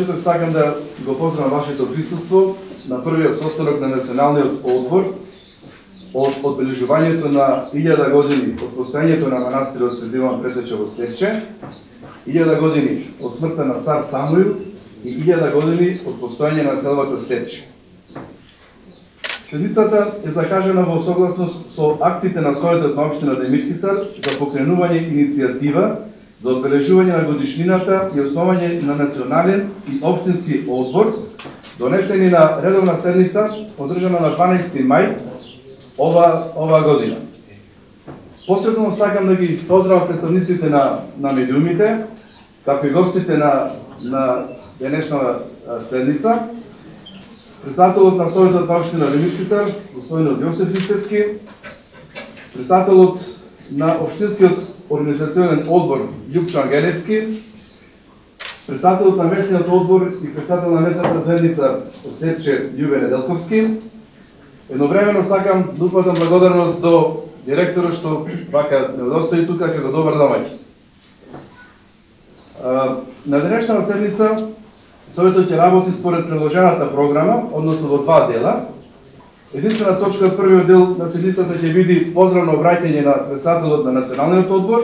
почеток сакам да го поздравам вашето присуство на првиот состанок на Националниот одбор од одбележувањето на 1000 години од постојањето на манастирот Свети Јован Претеча во Слепче, 1000 години од смртта на цар Самуил и 1000 години од постојање на селото Слепче. Седницата е закажана во согласност со актите на Советот на општина Демирхисар за покренување иницијатива за одбележување на годишнината и основање на национален и општински одбор, донесени на редовна седница одржана на 12 мај ова година. Посебно сакам да ги поздравам представниците на медиумите, како и гостите на денешната седница, председателот на Советот на општина Демирхисар, господинот Јосиф Христевски, председателот на општинскиот организационен одбор Љупчо Ангелевски, председателот на местниот одбор и председател на местната заедница Слепче Љубе Неделковски. Едновремено сакам да упатам благодарност до директорот што вака не достои тука како добар домаќин. На денешната седница Советот ќе работи според предложената програма, односно во два дела. Единствена точка од првиот дел на седницата ќе биде поздравно обраќање на председателот на Националниот одбор.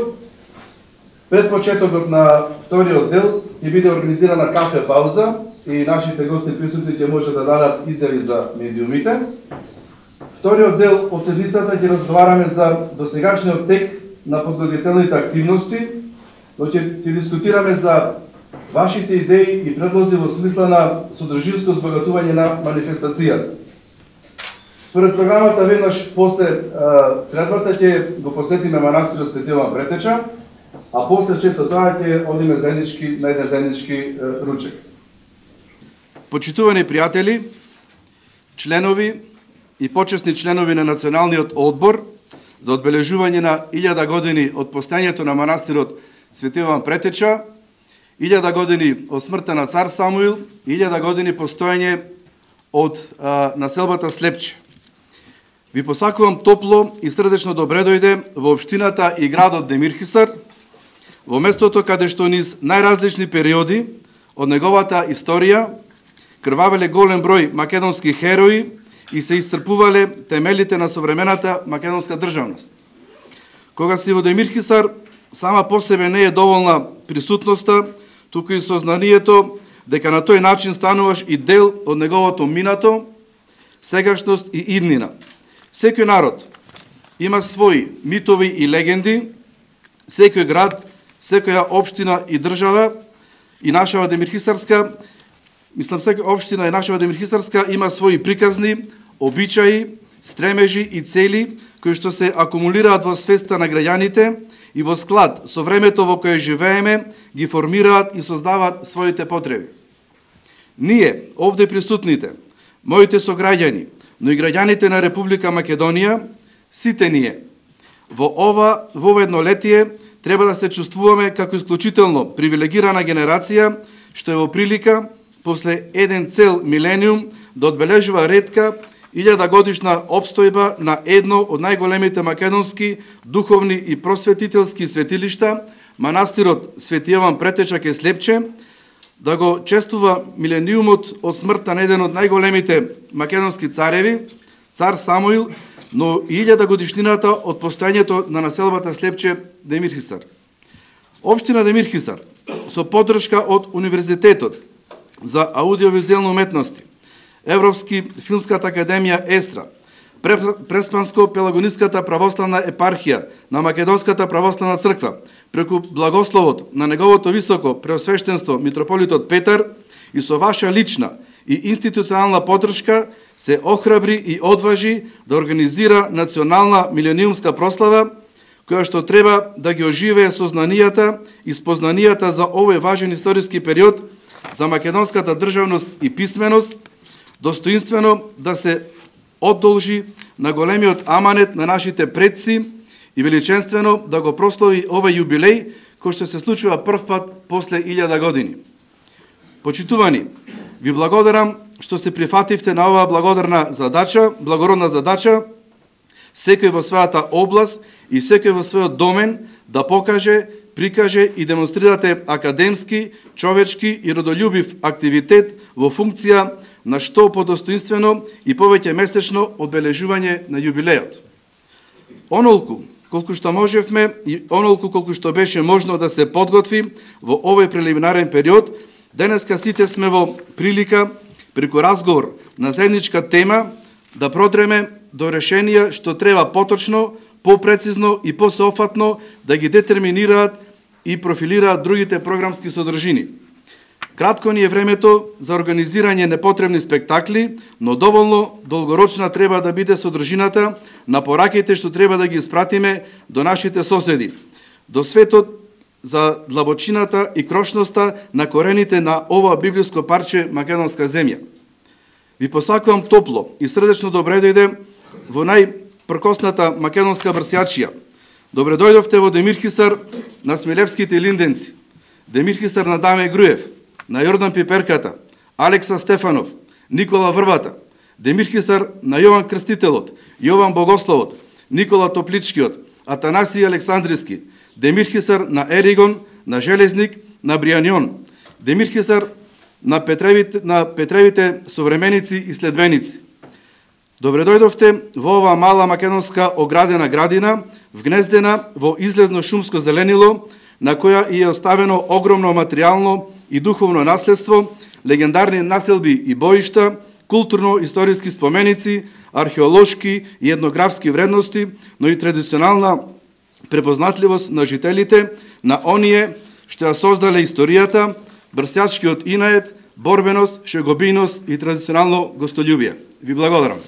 Пред почетокот на вториот дел ќе биде организирана кафе пауза и нашите гости присутни ќе може да дадат изјави за медиумите. Вториот дел од седницата ќе разговараме за досегашниот тек на подготвителните активности, но ќе дискутираме за вашите идеи и предлози во смисла на содржинско збогатување на манифестацијата. Според програмата, веднаш после средбата ќе го посетиме манастирот Свети Јован Претеча, а после сето тоа ќе одиме на еден заеднички ручек. Почитувани пријатели, членови и почесни членови на Националниот одбор за одбележување на 1000 години од постојањето на манастирот Свети Јован Претеча, 1000 години од смртта на цар Самуил, 1000 години постојање од населбата Слепче. Ви посакувам топло и срдечно добре дојде во општината и градот Демирхисар, во местото каде што низ најразлични периоди од неговата историја крвавеле голем број македонски херои и се исцрпувале темелите на современата македонска државност. Кога си во Демирхисар, сама по себе не е доволна присутноста, туку и сознанието дека на тој начин стануваш и дел од неговото минато, сегашност и иднина. Секој народ има своји митови и легенди, секој град, секоја општина и држава и нашава Демирхисарска, секоја општина и нашава Демирхисарска има своји приказни, обичаи, стремежи и цели кои што се акумулираат во свеста на граѓаните и во склад со времето во кое живееме ги формираат и создаваат своите потреби. Ние, овде присутните, моите сограѓани, но и граѓаните на Република Македонија, сите ние, во еднолетие треба да се чувствуваме како исклучително привилегирана генерација, што е во прилика, после еден цел милениум, да одбележува ретка 1000 годишна обстојба на едно од најголемите македонски духовни и просветителски светилишта, манастирот Свети Јован Претеча ке Слепче, да го чествува милениумот од смртта на еден од најголемите македонски цареви, цар Самуил, но и 1000 годишнината од постојањето на населбата Слепче Демирхисар. Општина Демирхисар, со поддршка од Универзитетот за аудиовизуелни уметности, Европски филмската академија Естра, Преспанско-Пелагониската православна епархија на Македонската православна црква, преку благословот на неговото високо преосвештенство митрополитот Петар и со ваша лична и институционална поддршка се охрабри и одважи да организира национална милениумска прослава, која што треба да ги оживее сознанијата и спознанијата за овој важен историски период за македонската државност и писменост, достоинствено да се одолжи на големиот аманет на нашите предци и величенствено да го прослави овој јубилеј кој што се случува прв пат после 1000 години. Почитувани, ви благодарам што се прифативте на оваа благородна задача, секој во својата област и секој во својот домен да покаже прикаже и демонстрирате академски, човечки и родолюбив активитет во функција на што подостоинствено и повеќе месечно одбележување на јубилеот. Онолку колку што можевме и онолку колку што беше можно да се подготви во овој прелиминарен период, денеска сите сме во прилика преку разговор на заедничка тема да продреме до решенија што треба поточно, попрецизно и посеопфатно да ги детерминираат и профилираат другите програмски содржини. Кратко ни е времето за организирање непотребни спектакли, но доволно долгорочна треба да биде содржината на пораките што треба да ги испратиме до нашите соседи, до светот за длабочината и крошноста на корените на ова библиско парче македонска земја. Ви посакувам топло и срдечно добре дојде во најпркосната македонска брсјачија. Добре дојдовте во Демирхисар на Смилевските линденци, Демирхисар на Даме Груев, на Јордан Пиперката, Алекса Стефанов, Никола Врбата, Демирхисар на Јован Крстителот, Јован Богословот, Никола Топличкиот, Атанасија Александриски, Демирхисар на Еригон, на Железник, на Бријанион, Демирхисар на Петревите современици и следбеници. Добре дојдовте во оваа мала македонска оградена градина, вгнездена во излезно шумско зеленило, на која и е оставено огромно материјално и духовно наследство, легендарни населби и боишта, културно-историски споменици, археолошки и етнографски вредности, но и традиционална препознатливост на жителите, на оние што ја создале историјата, брсјачкиот инает, борбеност, шегобиност и традиционално гостолюбие. Ви благодарам.